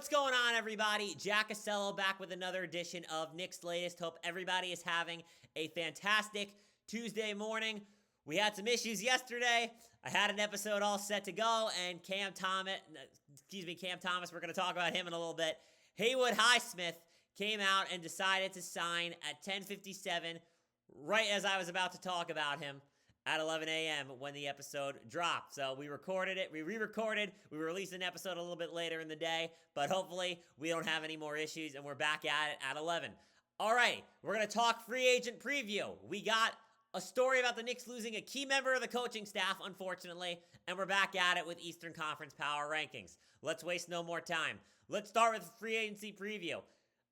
What's going on, everybody? Jack Acello back with another edition of Knicks Latest. Hope everybody is having a fantastic Tuesday morning. We had some issues yesterday. I had an episode all set to go, and Cam Thomas, we're going to talk about him in a little bit. Haywood Highsmith came out and decided to sign at 10:57, right as I was about to talk about him at 11 a.m. when the episode dropped. So we recorded it, we re-recorded, we released an episode a little bit later in the day, but hopefully we don't have any more issues and we're back at it at 11. All right, we're going to talk free agent preview. We got a story about the Knicks losing a key member of the coaching staff, unfortunately, and we're back at it with Eastern Conference Power Rankings. Let's waste no more time. Let's start with free agency preview.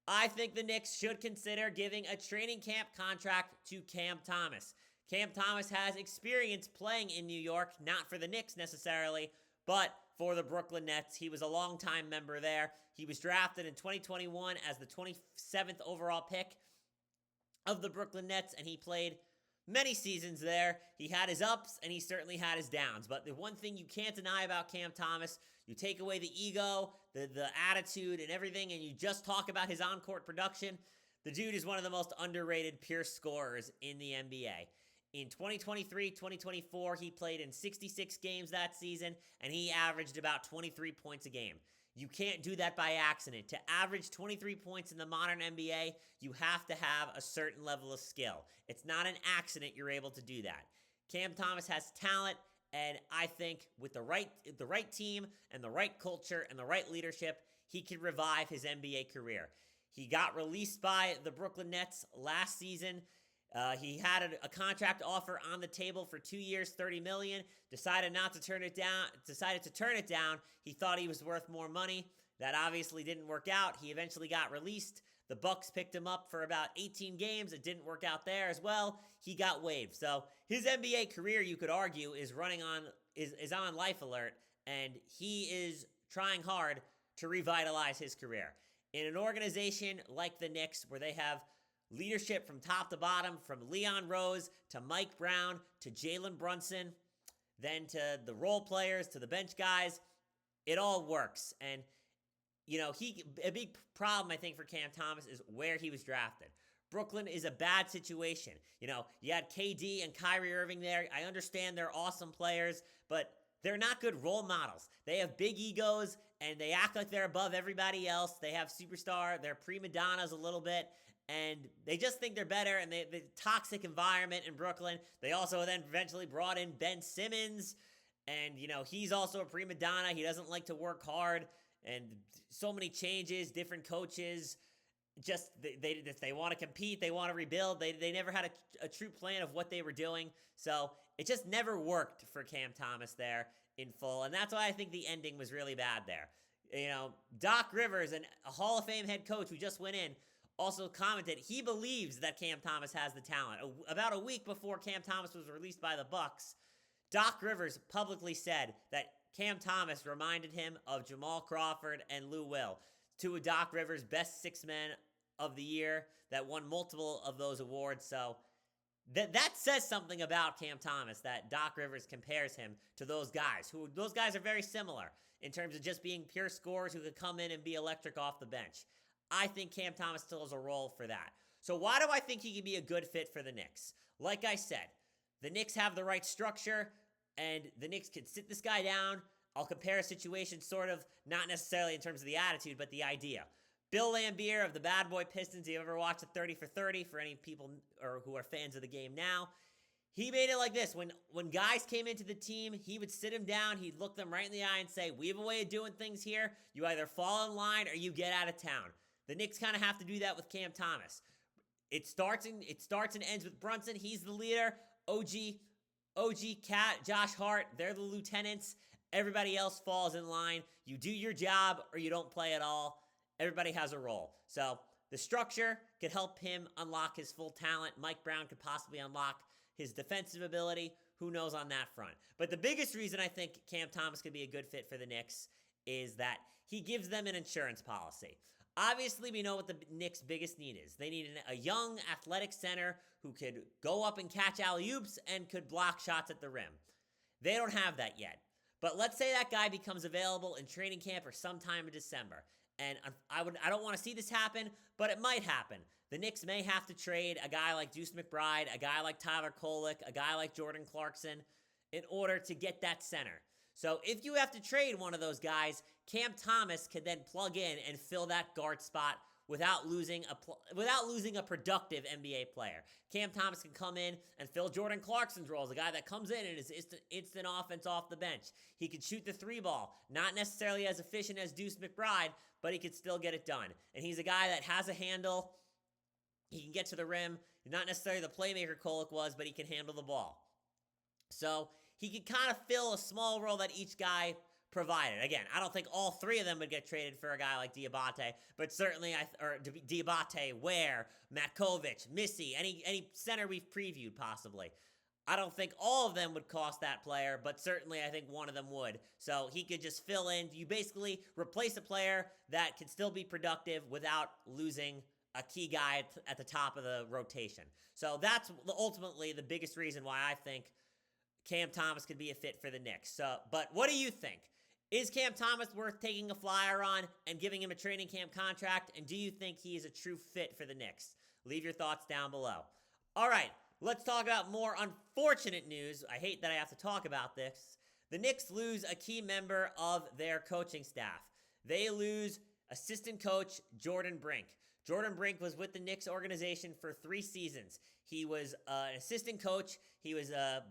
I think the Knicks should consider giving a training camp contract to Cam Thomas. Cam Thomas has experience playing in New York, not for the Knicks necessarily, but for the Brooklyn Nets. He was a longtime member there. He was drafted in 2021 as the 27th overall pick of the Brooklyn Nets, and he played many seasons there. He had his ups, and he certainly had his downs. But the one thing you can't deny about Cam Thomas, you take away the ego, the attitude, and everything, and you just talk about his on-court production, the dude is one of the most underrated pure scorers in the NBA. In 2023-2024, he played in 66 games that season, and he averaged about 23 points a game. You can't do that by accident. To average 23 points in the modern NBA, you have to have a certain level of skill. It's not an accident you're able to do that. Cam Thomas has talent, and I think with the right team and the right culture and the right leadership, he can revive his NBA career. He got released by the Brooklyn Nets last season. He had a contract offer on the table for 2 years, $30 million, decided to turn it down. He thought he was worth more money. That obviously didn't work out. He eventually got released. The Bucks picked him up for about 18 games. It didn't work out there as well. He got waived. So his NBA career, you could argue, is on life alert, and he is trying hard to revitalize his career. In an organization like the Knicks, where they have leadership from top to bottom, from Leon Rose to Mike Brown to Jalen Brunson, then to the role players, to the bench guys, it all works. And, a big problem, I think, for Cam Thomas is where he was drafted. Brooklyn is a bad situation. You had KD and Kyrie Irving there. I understand they're awesome players, but they're not good role models. They have big egos, and they act like they're above everybody else. They have they're prima donnas a little bit, and they just think they're better, and the toxic environment in Brooklyn. They also then eventually brought in Ben Simmons, and, he's also a prima donna. He doesn't like to work hard, and so many changes, different coaches. Just they want to compete, they want to rebuild. They never had a true plan of what they were doing. So it just never worked for Cam Thomas there in full. And that's why I think the ending was really bad there. Doc Rivers, a Hall of Fame head coach who just went in, also commented he believes that Cam Thomas has the talent. About a week before Cam Thomas was released by the Bucks, Doc Rivers publicly said that Cam Thomas reminded him of Jamal Crawford and Lou Will, two of Doc Rivers' best six men of the year that won multiple of those awards. So that says something about Cam Thomas, that Doc Rivers compares him to those guys. Those guys are very similar in terms of just being pure scorers who could come in and be electric off the bench. I think Cam Thomas still has a role for that. So why do I think he could be a good fit for the Knicks? Like I said, the Knicks have the right structure, and the Knicks could sit this guy down. I'll compare a situation sort of, not necessarily in terms of the attitude, but the idea. Bill Laimbeer of the Bad Boy Pistons, you ever watched a 30 for 30 for any people who are fans of the game now? He made it like this. When guys came into the team, he would sit them down, he'd look them right in the eye and say, we have a way of doing things here. You either fall in line or you get out of town. The Knicks kind of have to do that with Cam Thomas. It starts and ends with Brunson. He's the leader. OG, Cat, Josh Hart, they're the lieutenants. Everybody else falls in line. You do your job or you don't play at all. Everybody has a role. So the structure could help him unlock his full talent. Mike Brown could possibly unlock his defensive ability. Who knows on that front? But the biggest reason I think Cam Thomas could be a good fit for the Knicks is that he gives them an insurance policy. Obviously, we know what the Knicks' biggest need is. They need a young, athletic center who could go up and catch alley-oops and could block shots at the rim. They don't have that yet. But let's say that guy becomes available in training camp or sometime in December. And I don't want to see this happen, but it might happen. The Knicks may have to trade a guy like Deuce McBride, a guy like Tyler Kolek, a guy like Jordan Clarkson in order to get that center. So if you have to trade one of those guys, Cam Thomas can then plug in and fill that guard spot without losing a productive NBA player. Cam Thomas can come in and fill Jordan Clarkson's role as a guy that comes in and is instant offense off the bench. He can shoot the three ball, not necessarily as efficient as Deuce McBride, but he could still get it done. And he's a guy that has a handle. He can get to the rim. Not necessarily the playmaker Kolek was, but he can handle the ball. So he could kind of fill a small role that each guy provided. Again, I don't think all three of them would get traded for a guy like Diabate, but certainly, Diabate, Ware, Matkovic, Missy, any center we've previewed possibly. I don't think all of them would cost that player, but certainly I think one of them would. So he could just fill in. You basically replace a player that can still be productive without losing a key guy at the top of the rotation. So that's ultimately the biggest reason why I think Cam Thomas could be a fit for the Knicks. So, but what do you think? Is Cam Thomas worth taking a flyer on and giving him a training camp contract? And do you think he is a true fit for the Knicks? Leave your thoughts down below. All right, let's talk about more unfortunate news. I hate that I have to talk about this. The Knicks lose a key member of their coaching staff. They lose assistant coach Jordan Brink. Jordan Brink was with the Knicks organization for 3 seasons. He was an assistant coach. He was the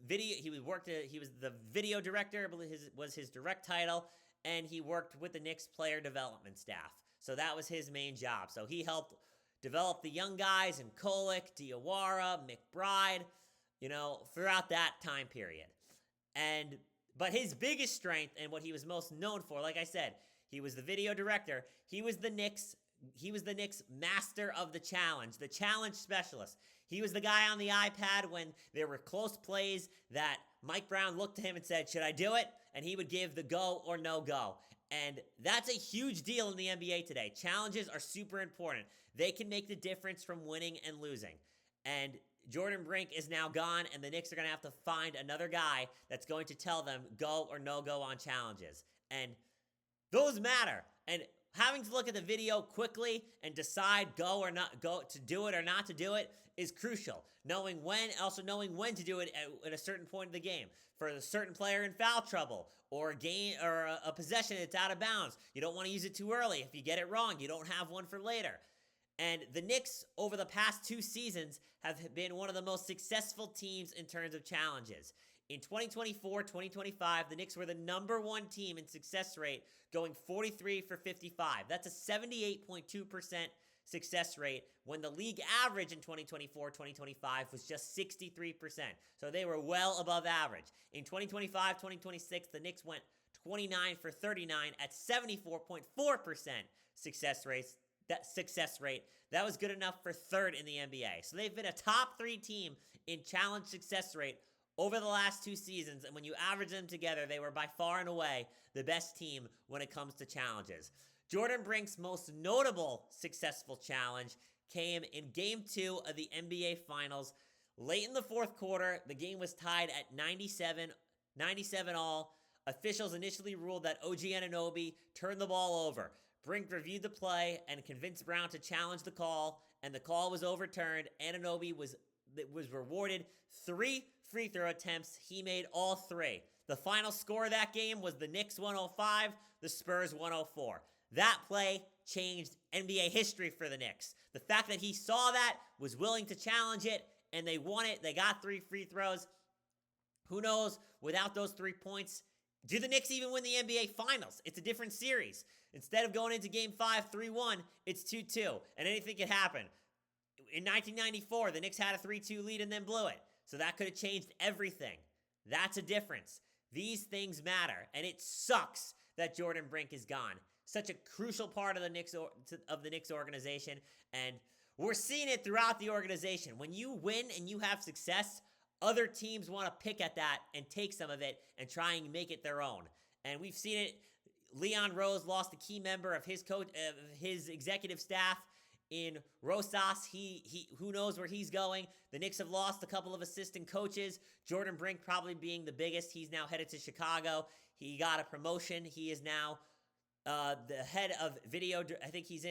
video director, I believe was his direct title, and he worked with the Knicks player development staff. So that was his main job. So he helped develop the young guys in Kolek, Diawara, McBride, throughout that time period. But his biggest strength and what he was most known for, like I said, he was the video director. He was the Knicks master of the challenge specialist. He was the guy on the iPad when there were close plays that Mike Brown looked to him and said, should I do it? And he would give the go or no go. And that's a huge deal in the NBA today. Challenges are super important. They can make the difference from winning and losing. And Jordan Brink is now gone, and the Knicks are going to have to find another guy that's going to tell them go or no go on challenges. And those matter. And having to look at the video quickly and decide go or not go to do it or not to do it is crucial. Knowing when to do it at a certain point of the game. For a certain player in foul trouble or a possession that's out of bounds, you don't want to use it too early. If you get it wrong, you don't have one for later. And the Knicks, over the past 2 seasons, have been one of the most successful teams in terms of challenges. In 2024-2025, the Knicks were the number 1 team in success rate, going 43 for 55. That's a 78.2% success rate when the league average in 2024-2025 was just 63%. So they were well above average. In 2025-2026, the Knicks went 29 for 39 at 74.4% success rate. That was good enough for 3rd in the NBA. So they've been a top 3 team in challenge success rate over the last 2 seasons, and when you average them together, they were by far and away the best team when it comes to challenges. Jordan Brink's most notable successful challenge came in Game 2 of the NBA Finals. Late in the 4th quarter, the game was tied at 97 all. Officials initially ruled that OG Anunoby turned the ball over. Brink reviewed the play and convinced Brown to challenge the call, and the call was overturned. Anunoby was rewarded 3 free throw attempts. He made all 3. The final score of that game was the Knicks 105, the Spurs 104. That play changed NBA history for the Knicks. The fact that he saw that, was willing to challenge it, and they won it. They got 3 free throws. Who knows, without those 3 points, do the Knicks even win the NBA Finals? It's a different series. Instead of going into Game 5 3-1, it's 2-2, and anything could happen. In 1994, the Knicks had a 3-2 lead and then blew it. So that could have changed everything. That's a difference. These things matter, and it sucks that Jordan Brink is gone. Such a crucial part of the Knicks organization, and we're seeing it throughout the organization. When you win and you have success, other teams want to pick at that and take some of it and try and make it their own. And we've seen it. Leon Rose lost a key member of his executive staff in Rosas. He who knows where he's going. The Knicks have lost a couple of assistant coaches. Jordan Brink probably being the biggest. He's now headed to Chicago. He got a promotion. He is now the head of video. I think he's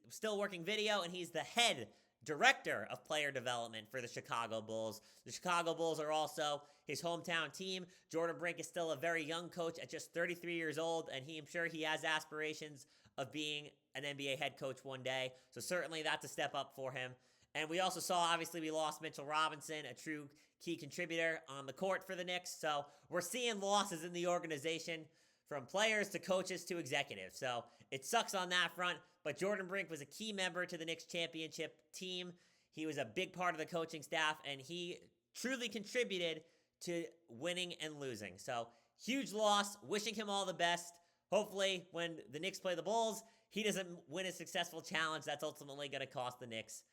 still working video, and he's the head director of player development for the Chicago Bulls. The Chicago Bulls are also his hometown team. Jordan Brink is still a very young coach at just 33 years old, and I'm sure he has aspirations of being an NBA head coach one day. So certainly that's a step up for him. And we also saw, obviously, we lost Mitchell Robinson, a true key contributor on the court for the Knicks. So we're seeing losses in the organization from players to coaches to executives. So it sucks on that front, but Jordan Brink was a key member to the Knicks championship team. He was a big part of the coaching staff, and he truly contributed to winning and losing. So huge loss, wishing him all the best. Hopefully when the Knicks play the Bulls, he doesn't win a successful challenge that's ultimately going to cost the Knicks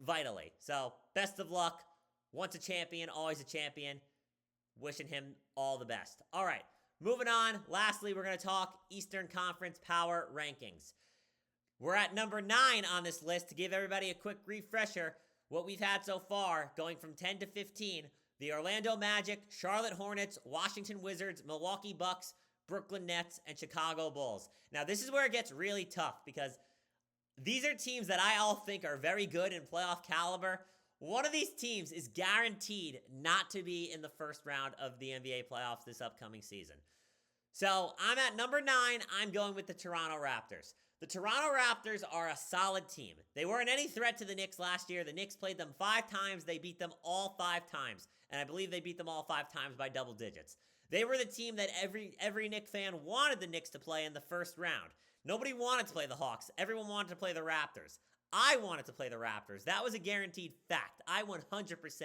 vitally. So best of luck. Once a champion, always a champion. Wishing him all the best. All right. Moving on, lastly, we're going to talk Eastern Conference Power Rankings. We're at number 9 on this list. To give everybody a quick refresher, what we've had so far, going from 10 to 15, the Orlando Magic, Charlotte Hornets, Washington Wizards, Milwaukee Bucks, Brooklyn Nets, and Chicago Bulls. Now, this is where it gets really tough because these are teams that I all think are very good in playoff caliber. One of these teams is guaranteed not to be in the first round of the NBA playoffs this upcoming season. So I'm at number 9. I'm going with the Toronto Raptors. The Toronto Raptors are a solid team. They weren't any threat to the Knicks last year. The Knicks played them 5 times. They beat them all 5 times. And I believe they beat them all 5 times by double digits. They were the team that every Knicks fan wanted the Knicks to play in the first round. Nobody wanted to play the Hawks. Everyone wanted to play the Raptors. I wanted to play the Raptors. That was a guaranteed fact. I 100%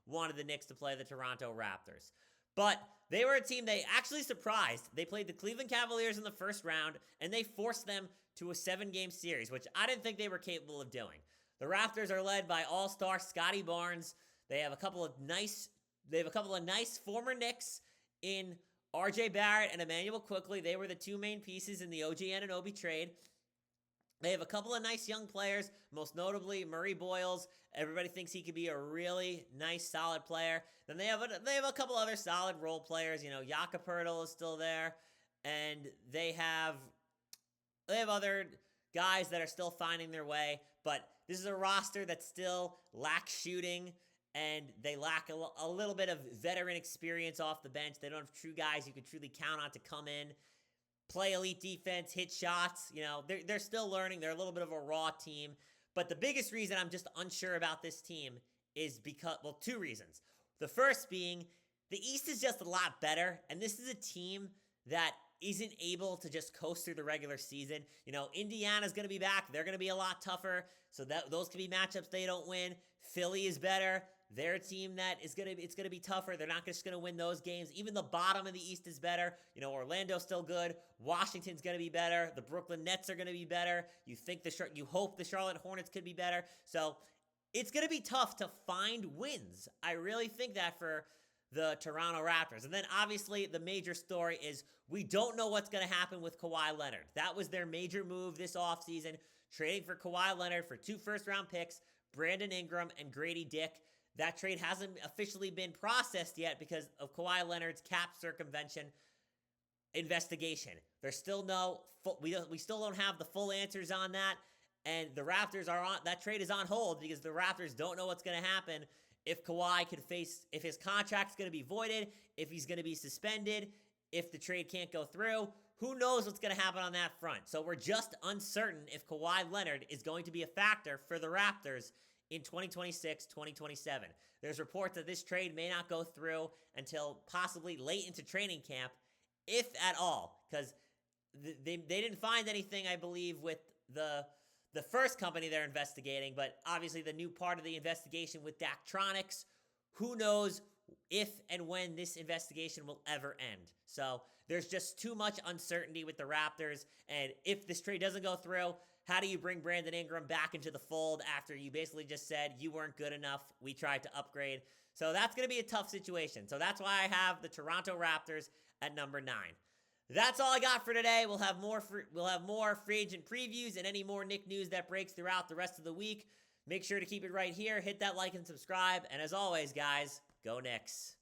wanted the Knicks to play the Toronto Raptors. But they were a team they actually surprised. They played the Cleveland Cavaliers in the first round, and they forced them to a 7-game series, which I didn't think they were capable of doing. The Raptors are led by all-star Scotty Barnes. They have a couple of nice former Knicks in RJ Barrett and Emmanuel Quickley. They were the 2 main pieces in the OG Anunoby trade. They have a couple of nice young players, most notably Murray Boyles. Everybody thinks he could be a really nice, solid player. Then they have a couple other solid role players. Jakob Poeltl is still there, and they have other guys that are still finding their way. But this is a roster that still lacks shooting, and they lack a little bit of veteran experience off the bench. They don't have true guys you can truly count on to come in, play elite defense, hit shots. They're still learning. They're a little bit of a raw team. But the biggest reason I'm just unsure about this team is because, 2 reasons. The first being the East is just a lot better, and this is a team that isn't able to just coast through the regular season. Indiana's going to be back. They're going to be a lot tougher, so those could be matchups they don't win. Philly is better. They're a team that it's going to be tougher. They're not just going to win those games. Even the bottom of the East is better. Orlando's still good. Washington's going to be better. The Brooklyn Nets are going to be better. You hope the Charlotte Hornets could be better. So it's going to be tough to find wins. I really think that for the Toronto Raptors. And then obviously the major story is we don't know what's going to happen with Kawhi Leonard. That was their major move this offseason, trading for Kawhi Leonard for 2 first-round picks, Brandon Ingram and Grady Dick. That trade hasn't officially been processed yet because of Kawhi Leonard's cap circumvention investigation. There's still we still don't have the full answers on that, and the Raptors that trade is on hold because the Raptors don't know what's going to happen if Kawhi if his contract's going to be voided, if he's going to be suspended, if the trade can't go through. Who knows what's going to happen on that front? So we're just uncertain if Kawhi Leonard is going to be a factor for the Raptors in 2026, 2027. There's reports that this trade may not go through until possibly late into training camp, if at all, because they didn't find anything, I believe, with the first company they're investigating, but obviously the new part of the investigation with Daktronics, who knows if and when this investigation will ever end. So there's just too much uncertainty with the Raptors, and if this trade doesn't go through, how do you bring Brandon Ingram back into the fold after you basically just said you weren't good enough, we tried to upgrade? So that's going to be a tough situation. So that's why I have the Toronto Raptors at number 9. That's all I got for today. We'll have more free agent previews and any more Knick news that breaks throughout the rest of the week. Make sure to keep it right here. Hit that like and subscribe. And as always, guys, go Knicks.